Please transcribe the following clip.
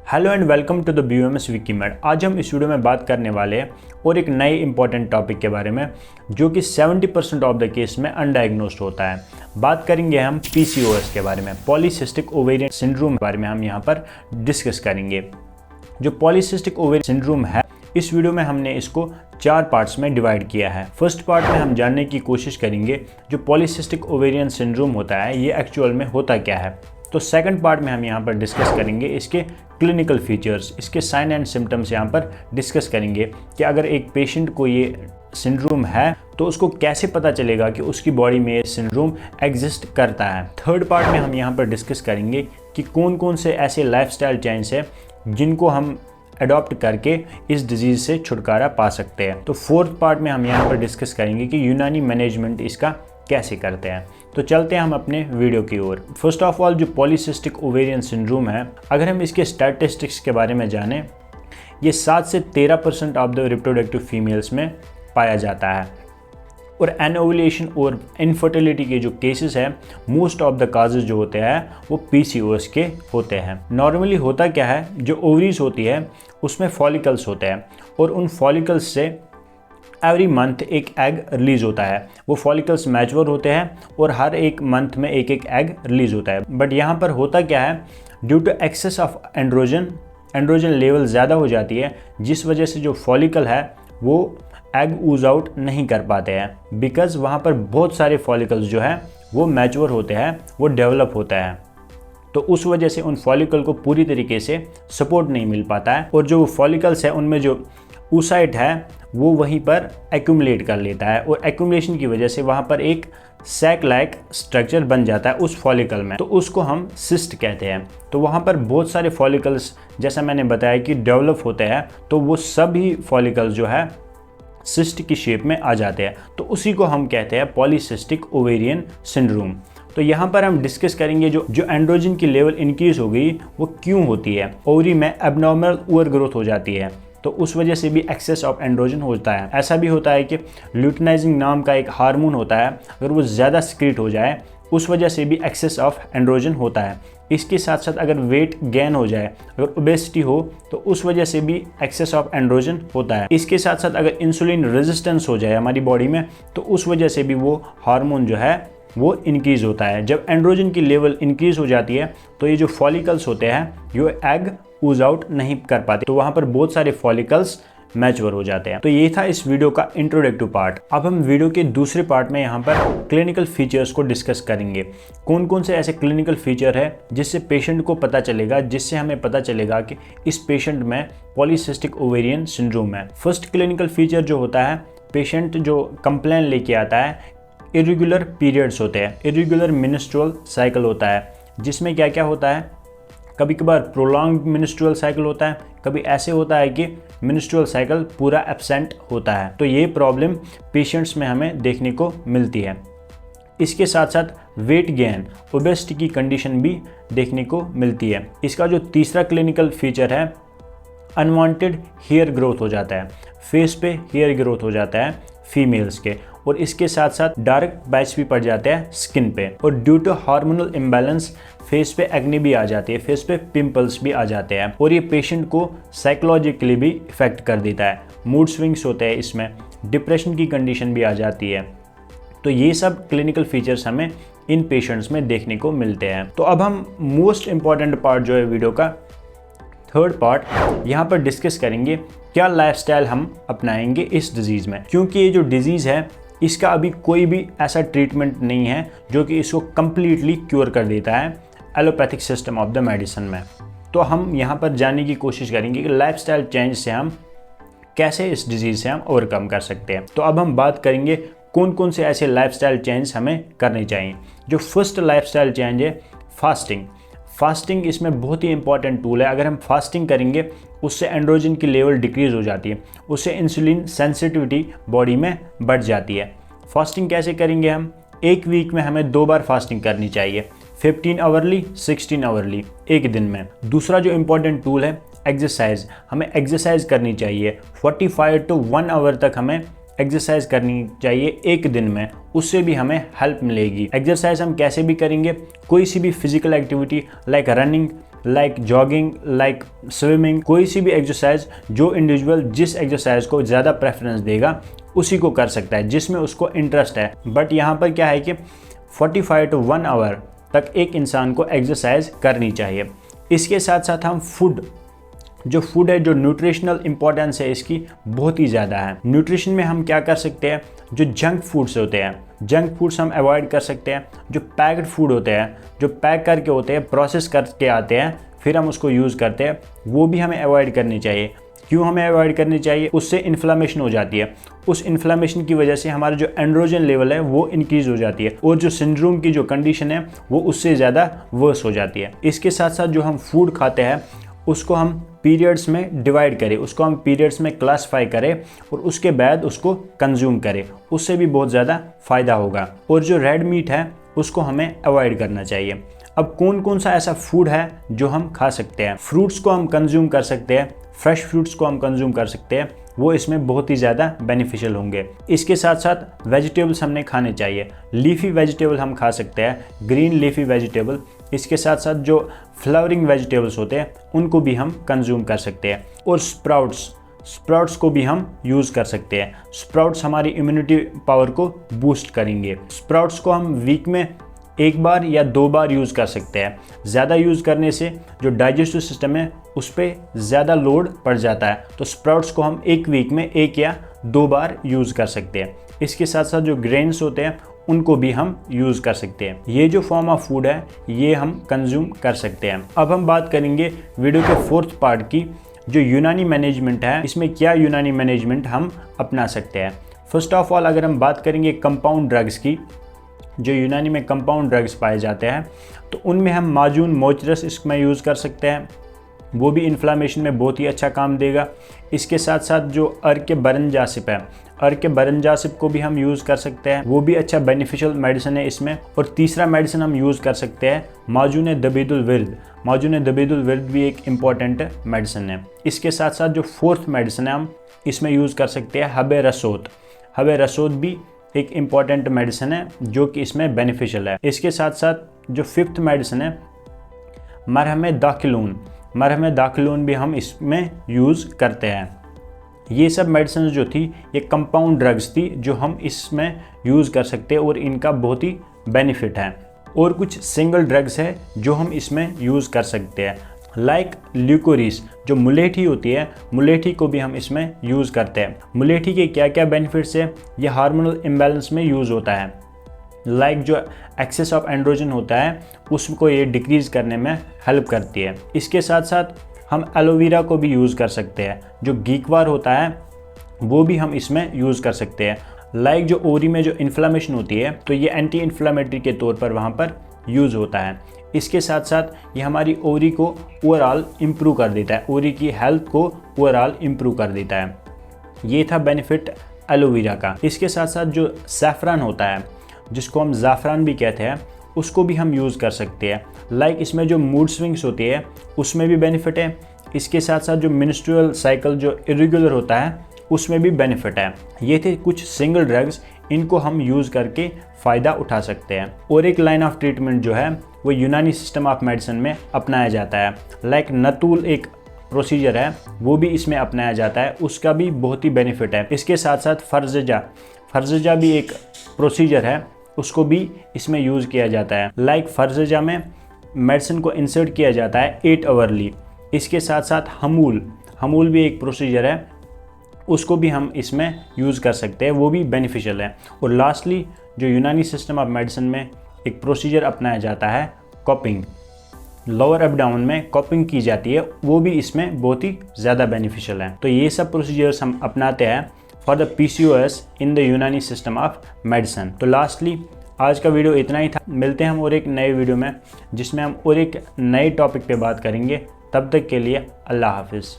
Hello and welcome to the BOMS Wikimed. आज हम इस वीडियो में बात करने वाले हैं और एक नए इंपॉर्टेंट टॉपिक के बारे में जो कि 70% ऑफ द केस में अनडायग्नोस्ड होता है। बात करेंगे हम PCOS के बारे में, पॉलीसिस्टिक ओवेरियन सिंड्रोम के बारे में हम यहाँ पर डिस्कस करेंगे। जो पॉलीसिस्टिक ओवेरियन सिंड्रोम है, इस वीडियो में हमने इसको 4 पार्ट्स में डिवाइड किया है। फर्स्ट पार्ट में हम जानने की कोशिश करेंगे जो पॉलीसिस्टिक ओवेरियन सिंड्रोम होता है ये एक्चुअल में होता क्या है। तो सेकंड पार्ट में हम यहाँ पर डिस्कस करेंगे इसके क्लिनिकल फीचर्स, इसके साइन एंड सिम्टम्स यहाँ पर डिस्कस करेंगे कि अगर एक पेशेंट को ये सिंड्रोम है तो उसको कैसे पता चलेगा कि उसकी बॉडी में ये सिंड्रोम एग्जिस्ट करता है। थर्ड पार्ट में हम यहाँ पर डिस्कस करेंगे कि कौन कौन से ऐसे लाइफस्टाइल चेंज है जिनको हम अडॉप्ट करके इस डिजीज़ से छुटकारा पा सकते हैं। तो फोर्थ पार्ट में हम यहाँ पर डिस्कस करेंगे कि यूनानी मैनेजमेंट इसका कैसे करते हैं। तो चलते हैं हम अपने वीडियो की ओर। फर्स्ट ऑफ ऑल, जो पॉलीसिस्टिक ओवेरियन सिंड्रोम है, अगर हम इसके स्टैटिस्टिक्स के बारे में जानें, ये 7 से 13% ऑफ द रिप्रोडक्टिव फीमेल्स में पाया जाता है। और एनओवुलेशन और इनफर्टिलिटी के जो केसेस हैं, मोस्ट ऑफ द काजेज जो होते हैं वो PCOS के होते हैं। नॉर्मली होता क्या है, जो ओवरीज होती है उसमें फॉलिकल्स होते हैं और उन फॉलिकल्स से एवरी मंथ एक एग रिलीज़ होता है। वो फॉलिकल्स मैच्योर होते हैं और हर एक मंथ में एक एक एग रिलीज़ होता है। बट यहाँ पर होता क्या है, due to excess of androgen level ज़्यादा हो जाती है, जिस वजह से जो फॉलिकल है वो एग ऊज आउट नहीं कर पाते हैं। बिकॉज़ वहाँ पर बहुत सारे फॉलिकल्स जो है वो मैच्योर होते हैं, वो डेवलप होता है, तो उस वजह से उन फॉलिकल को पूरी तरीके से सपोर्ट नहीं मिल पाता है और जो फॉलिकल्स है उनमें जो oocyte है वो वहीं पर एक्यूमुलेट कर लेता है और एक्यूमुलेशन की वजह से वहाँ पर एक सैक लाइक स्ट्रक्चर बन जाता है उस फॉलिकल में, तो उसको हम सिस्ट कहते हैं। तो वहाँ पर बहुत सारे फॉलिकल्स, जैसा मैंने बताया कि डेवलप होते हैं, तो वो सभी फॉलिकल्स जो है सिस्ट की शेप में आ जाते हैं, तो उसी को हम कहते हैं पॉलीसिस्टिक ओवेरियन सिंड्रोम। तो यहाँ पर हम डिस्कस करेंगे जो एंड्रोजन की लेवल इंक्रीज हो गई वो क्यों होती है। ओवरी में एबनॉर्मल ओवर ग्रोथ हो जाती है, तो उस वजह से भी एक्सेस ऑफ एंड्रोजन होता है। ऐसा भी होता है कि ल्यूटिनाइजिंग नाम का एक हार्मोन होता है, अगर वो ज़्यादा सिक्रीट हो जाए उस वजह से भी एक्सेस ऑफ एंड्रोजन होता है। इसके साथ साथ अगर वेट गेन हो जाए, अगर ओबेसिटी हो, तो उस वजह से भी एक्सेस ऑफ एंड्रोजन होता है। इसके साथ साथ अगर इंसुलिन रेजिस्टेंस हो जाए हमारी बॉडी में, तो उस वजह से भी वो हार्मोन जो है वो इंक्रीज़ होता है। जब एंड्रोजन की लेवल इंक्रीज़ हो जाती है तो ये जो फॉलिकल्स होते हैं ये एग ऊज आउट नहीं कर पाते, तो वहाँ पर बहुत सारे फॉलिकल्स मैच्योर हो जाते हैं। तो ये था इस वीडियो का इंट्रोडक्टिव पार्ट। अब हम वीडियो के दूसरे पार्ट में यहाँ पर क्लिनिकल फीचर्स को डिस्कस करेंगे। कौन कौन से ऐसे क्लिनिकल फीचर है जिससे पेशेंट को पता चलेगा, जिससे हमें पता चलेगा कि इस पेशेंट में पॉलीसिस्टिक ओवेरियन सिंड्रोम है। फर्स्ट क्लिनिकल फीचर जो होता है, पेशेंट जो कंप्लेन लेके आता है, इरेगुलर पीरियड्स होते हैं, इरेगुलर मेंस्ट्रुअल साइकिल होता है, जिसमें क्या क्या होता है, कभी कभार प्रोलॉन्ग्ड मेंस्ट्रुअल साइकिल होता है, कभी ऐसे होता है कि मेंस्ट्रुअल साइकिल पूरा एब्सेंट होता है। तो ये प्रॉब्लम पेशेंट्स में हमें देखने को मिलती है। इसके साथ साथ वेट गेन, ओबेसिटी की कंडीशन भी देखने को मिलती है। इसका जो तीसरा क्लिनिकल फीचर है, अनवांटेड हेयर ग्रोथ हो जाता है, फेस पे हेयर ग्रोथ हो जाता है फीमेल्स के, और इसके साथ साथ डार्क पैच भी पड़ जाते हैं स्किन पे, और due to hormonal imbalance face पे एक्ने भी आ जाती है, फेस पे पिंपल्स भी आ जाते हैं, और ये पेशेंट को साइकोलॉजिकली भी इफेक्ट कर देता है। मूड स्विंग्स होते हैं, इसमें डिप्रेशन की कंडीशन भी आ जाती है। तो ये सब क्लिनिकल फीचर्स हमें इन पेशेंट्स में देखने को मिलते हैं। तो अब हम मोस्ट इंपॉर्टेंट पार्ट जो है वीडियो का, थर्ड पार्ट, यहाँ पर डिस्कस करेंगे क्या लाइफस्टाइल हम अपनाएंगे इस डिजीज़ में, क्योंकि ये जो डिजीज़ है इसका अभी कोई भी ऐसा ट्रीटमेंट नहीं है जो कि इसको कम्प्लीटली क्योर कर देता है allopathic system of the medicine में। तो हम यहाँ पर जानने की कोशिश करेंगे कि लाइफस्टाइल चेंज से हम कैसे इस डिजीज़ से हम ओवरकम कर सकते हैं। तो अब हम बात करेंगे कौन कौन से ऐसे लाइफस्टाइल चेंज हमें करने चाहिए। जो फर्स्ट लाइफस्टाइल चेंज है फास्टिंग इसमें बहुत ही इंपॉर्टेंट टूल है। अगर हम फास्टिंग करेंगे उससे एंड्रोजन की लेवल डिक्रीज़ हो जाती है, उससे इंसुलिन सेंसिटिविटी बॉडी में बढ़ जाती है। फास्टिंग कैसे करेंगे हम, एक वीक में हमें 2 बार फास्टिंग करनी चाहिए, 15 आवर्ली 16 आवर्ली, एक दिन में। दूसरा जो इंपॉर्टेंट टूल है एक्सरसाइज, हमें एक्सरसाइज करनी चाहिए 45 to 1 आवर तक हमें एक्सरसाइज करनी चाहिए एक दिन में, उससे भी हमें हेल्प मिलेगी। एक्सरसाइज हम कैसे भी करेंगे, कोई सी भी physical activity like running, like jogging, like swimming, कोई सी भी एक्सरसाइज जो इंडिविजुअल जिस एक्सरसाइज को ज़्यादा प्रेफरेंस देगा उसी को कर सकता है, जिसमें उसको इंटरेस्ट है। बट यहाँ पर क्या है कि 45 to 1 आवर तक एक इंसान को एक्सरसाइज करनी चाहिए। इसके साथ साथ हम फूड है, जो न्यूट्रिशनल इंपॉर्टेंस है इसकी बहुत ही ज़्यादा है। न्यूट्रिशन में हम क्या कर सकते हैं, जो जंक फूड्स होते हैं, जंक फूड्स हम अवॉइड कर सकते हैं। जो पैक्ड फूड होते हैं, जो पैक करके होते हैं, प्रोसेस करके आते हैं, फिर हम उसको यूज़ करते हैं, वो भी हमें अवॉइड करनी चाहिए। क्यों हमें अवॉइड करनी चाहिए? उससे इन्फ्लामेशन हो जाती है। उस इन्फ्लामेशन की वजह से हमारा जो एंड्रोजन लेवल है वो इंक्रीज़ हो जाती है और जो सिंड्रोम की जो कंडीशन है वो उससे ज़्यादा वर्स हो जाती है। इसके साथ साथ जो हम फूड खाते हैं उसको हम पीरियड्स में डिवाइड करें, उसको हम पीरियड्स में क्लासीफाई करें और उसके बाद उसको कंज्यूम करें, उससे भी बहुत ज़्यादा फ़ायदा होगा। और जो रेड मीट है उसको हमें अवॉइड करना चाहिए। अब कौन कौन सा ऐसा फूड है जो हम खा सकते हैं? फ्रूट्स को हम कंज्यूम कर सकते हैं, फ्रेश फ्रूट्स को हम कंज्यूम कर सकते हैं, वो इसमें बहुत ही ज़्यादा बेनिफिशियल होंगे। इसके साथ साथ वेजिटेबल्स हमने खाने चाहिए। लीफी वेजिटेबल हम खा सकते हैं, ग्रीन लीफी वेजिटेबल। इसके साथ साथ जो फ्लावरिंग वेजिटेबल्स होते हैं उनको भी हम कंज्यूम कर सकते हैं। और स्प्राउट्स को भी हम यूज़ कर सकते हैं। स्प्राउट्स हमारी इम्यूनिटी पावर को बूस्ट करेंगे। स्प्राउट्स को हम वीक में 1 बार या 2 बार यूज़ कर सकते हैं। ज़्यादा यूज़ करने से जो डाइजेस्टिव सिस्टम है उस पर ज़्यादा लोड पड़ जाता है, तो स्प्राउट्स को हम 1 वीक में 1 या 2 बार यूज़ कर सकते हैं। इसके साथ साथ जो ग्रेन्स होते हैं उनको भी हम यूज़ कर सकते हैं। ये जो फॉर्म ऑफ फूड है ये हम कंज्यूम कर सकते हैं। अब हम बात करेंगे वीडियो के 4th पार्ट की, जो यूनानी मैनेजमेंट है, इसमें क्या यूनानी मैनेजमेंट हम अपना सकते हैं। फर्स्ट ऑफ ऑल अगर हम बात करेंगे कंपाउंड ड्रग्स की, जो यूनानी में कंपाउंड ड्रग्स पाए जाते हैं तो उनमें हम माजून मोचरस इसमें यूज़ कर सकते हैं, वो भी इन्फ्लामेशन में बहुत ही अच्छा काम देगा। इसके साथ साथ जो अर्क बरनजासिप है, अर्क बरनजासिप को भी हम यूज़ कर सकते हैं, वो भी अच्छा बेनिफिशियल मेडिसिन है इसमें। और तीसरा मेडिसिन हम यूज़ कर सकते हैं माजून दबीदुल विर्द। माजून दबीदुल विर्द भी एक इम्पॉर्टेंट मेडिसिन है। इसके साथ साथ जो 4th मेडिसिन है हम इसमें यूज़ कर सकते हैं हबे रसोत। हबे रसोत भी एक इम्पॉर्टेंट मेडिसिन है जो कि इसमें बेनिफिशियल है। इसके साथ साथ जो 5th मेडिसिन है मरहम दाखिलून, मरहम दाखिलून भी हम इसमें यूज़ करते हैं। ये सब मेडिसिन जो थी ये कंपाउंड ड्रग्स थी जो हम इसमें यूज़ कर सकते हैं और इनका बहुत ही बेनिफिट है। और कुछ सिंगल ड्रग्स है जो हम इसमें यूज़ कर सकते हैं, लाइक ल्यूकोरिस, जो मुलेठी होती है, मुलेठी को भी हम इसमें यूज़ करते हैं। मुलेठी के क्या क्या बेनिफिट्स है? ये हार्मोनल इम्बैलेंस में यूज़ होता है, लाइक जो एक्सेस ऑफ एंड्रोजन होता है उसको ये डिक्रीज़ करने में हेल्प करती है। इसके साथ साथ हम एलोवेरा को भी यूज़ कर सकते हैं, जो गीकवार होता है वो भी हम इसमें यूज़ कर सकते हैं। लाइक जो ओरी में जो इन्फ्लामेशन होती है तो ये एंटी इन्फ्लामेटरी के तौर पर वहाँ पर यूज़ होता है। इसके साथ साथ ये हमारी ओरी को ओवरऑल इम्प्रूव कर देता है, ओरी की हेल्थ को ओवरऑल इम्प्रूव कर देता है। ये था बेनिफिट एलोवेरा का। इसके साथ साथ जो सैफरान होता है, जिसको हम ज़ाफ़रान भी कहते हैं, उसको भी हम यूज़ कर सकते हैं। लाइक इसमें जो मूड स्विंग्स होती है उसमें भी बेनिफिट है। इसके साथ साथ जो मेंस्ट्रुअल साइकिल जो इरेगुलर होता है उसमें भी बेनिफिट है। ये थे कुछ सिंगल ड्रग्स, इनको हम यूज़ करके फ़ायदा उठा सकते हैं। और एक लाइन ऑफ ट्रीटमेंट जो है वो यूनानी सिस्टम ऑफ मेडिसिन में अपनाया जाता है। लाइक नतूल एक प्रोसीजर है वो भी इसमें अपनाया जाता है, उसका भी बहुत ही बेनिफिट है। इसके साथ साथ फर्जजा भी एक प्रोसीजर है, उसको भी इसमें यूज़ किया जाता है। लाइक फर्जजा में मेडिसिन को इंसर्ट किया जाता है 8 आवरली। इसके साथ साथ हमूल भी एक प्रोसीजर है, उसको भी हम इसमें यूज़ कर सकते हैं, वो भी बेनिफिशियल है। और लास्टली जो यूनानी सिस्टम ऑफ मेडिसिन में एक प्रोसीजर अपनाया जाता है कॉपिंग, लोअर एब्डाउन में कॉपिंग की जाती है, वो भी इसमें बहुत ही ज़्यादा बेनिफिशियल है। तो ये सब प्रोसीजर्स हम अपनाते हैं for the PCOS in the यूनानी सिस्टम ऑफ मेडिसिन। तो लास्टली आज का वीडियो इतना ही था। मिलते हैं हम और एक नए वीडियो में जिसमें हम और एक नए टॉपिक पे बात करेंगे। तब तक के लिए अल्लाह हाफिज़।